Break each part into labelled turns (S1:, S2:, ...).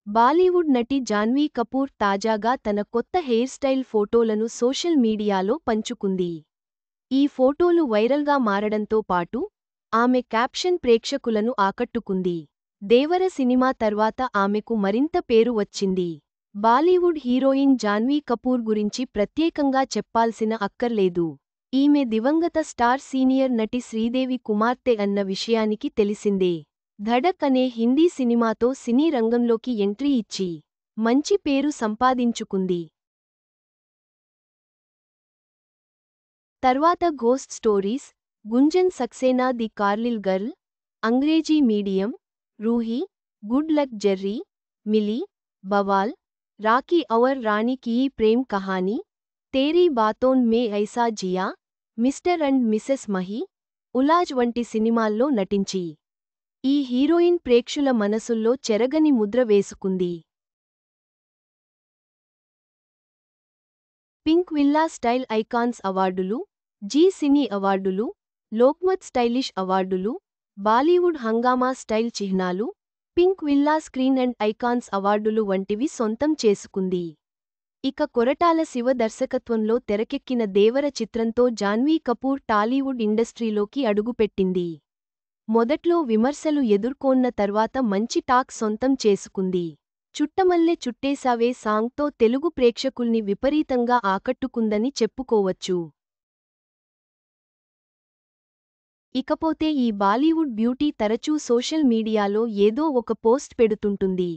S1: బాలీవుడ్ నటి జాన్వీ కపూర్ తాజాగా తన కొత్త హెయిర్ స్టైల్ ఫోటోలను సోషల్ మీడియాలో పంచుకుంది. ఈ ఫోటోలు వైరల్గా మారడంతో పాటు ఆమె క్యాప్షన్ ప్రేక్షకులను ఆకట్టుకుంది. దేవర సినిమా తర్వాత ఆమెకు మరింత పేరు వచ్చింది. బాలీవుడ్ హీరోయిన్ జాన్వీ కపూర్ గురించి ప్రత్యేకంగా చెప్పాల్సిన అక్కర్లేదు. ఈమె దివంగత స్టార్ సీనియర్ నటి శ్రీదేవి కుమార్తె అన్న విషయానికి తెలిసిందే. ధడక్ అనే హిందీ సినిమాతో సినీ రంగంలోకి ఎంట్రీ ఇచ్చి మంచి పేరు సంపాదించుకుంది. తర్వాత ghost stories, Gunjan Saxena, the Kargil girl, Angrezi medium, Roohi, good luck Jerry, Mili, Bawaal, Rocky aur Rani ki Prem Kahani, Teri Baaton Mein Aisa Jiya, Mister and Mrs Mahi, Ulajh వంటి సినిమాల్లో నటించి ఈ హీరోయిన్ ప్రేక్షుల మనసుల్లో చెరగని ముద్ర వేసుకుంది. పింక్ విల్లా స్టైల్ ఐకాన్స్ అవార్డులు, జీ సినీ అవార్డులు, లోక్మత్ స్టైలిష్ అవార్డులు, బాలీవుడ్ హంగామా స్టైల్ చిహ్నాలు, pink villa screen and icons అవార్డులు వంటివి సొంతం చేసుకుంది. ఇక కొరటాల శివ దర్శకత్వంలో తెరకెక్కిన దేవర చిత్రంతో జాన్వీ కపూర్ టాలీవుడ్ ఇండస్ట్రీలోకి అడుగుపెట్టింది. మొదట్లో విమర్శలు ఎదుర్కోన్న తర్వాత మంచి టాక్ సొంతం చేసుకుంది. చుట్టమల్లె చుట్టేసావే సాంగ్తో తెలుగు ప్రేక్షకుల్ని విపరీతంగా ఆకట్టుకుందని చెప్పుకోవచ్చు. ఇకపోతే ఈ బాలీవుడ్ బ్యూటీ తరచూ సోషల్ మీడియాలో ఏదో ఒక పోస్ట్ పెడుతుంటుంది.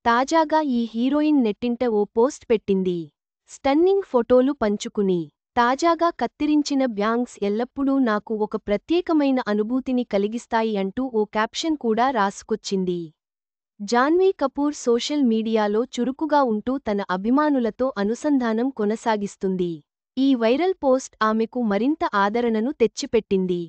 S1: తాజాగా ఈ హీరోయిన్ నెట్టింట ఓ పోస్ట్ పెట్టింది. స్టన్నింగ్ ఫోటోలు పంచుకుని తాజాగా కత్తిరించిన బ్యాంగ్స్ ఎల్లప్పుడూ నాకు ఒక ప్రత్యేకమైన అనుభూతిని కలిగిస్తాయి అంటూ ఓ క్యాప్షన్ కూడా రాసుకొచ్చింది. జాన్వీ కపూర్ సోషల్ మీడియాలో చురుకుగా ఉంటూ తన అభిమానులతో అనుసంధానం కొనసాగిస్తుంది. ఈ వైరల్ పోస్ట్ ఆమెకు మరింత ఆదరణను తెచ్చిపెట్టింది.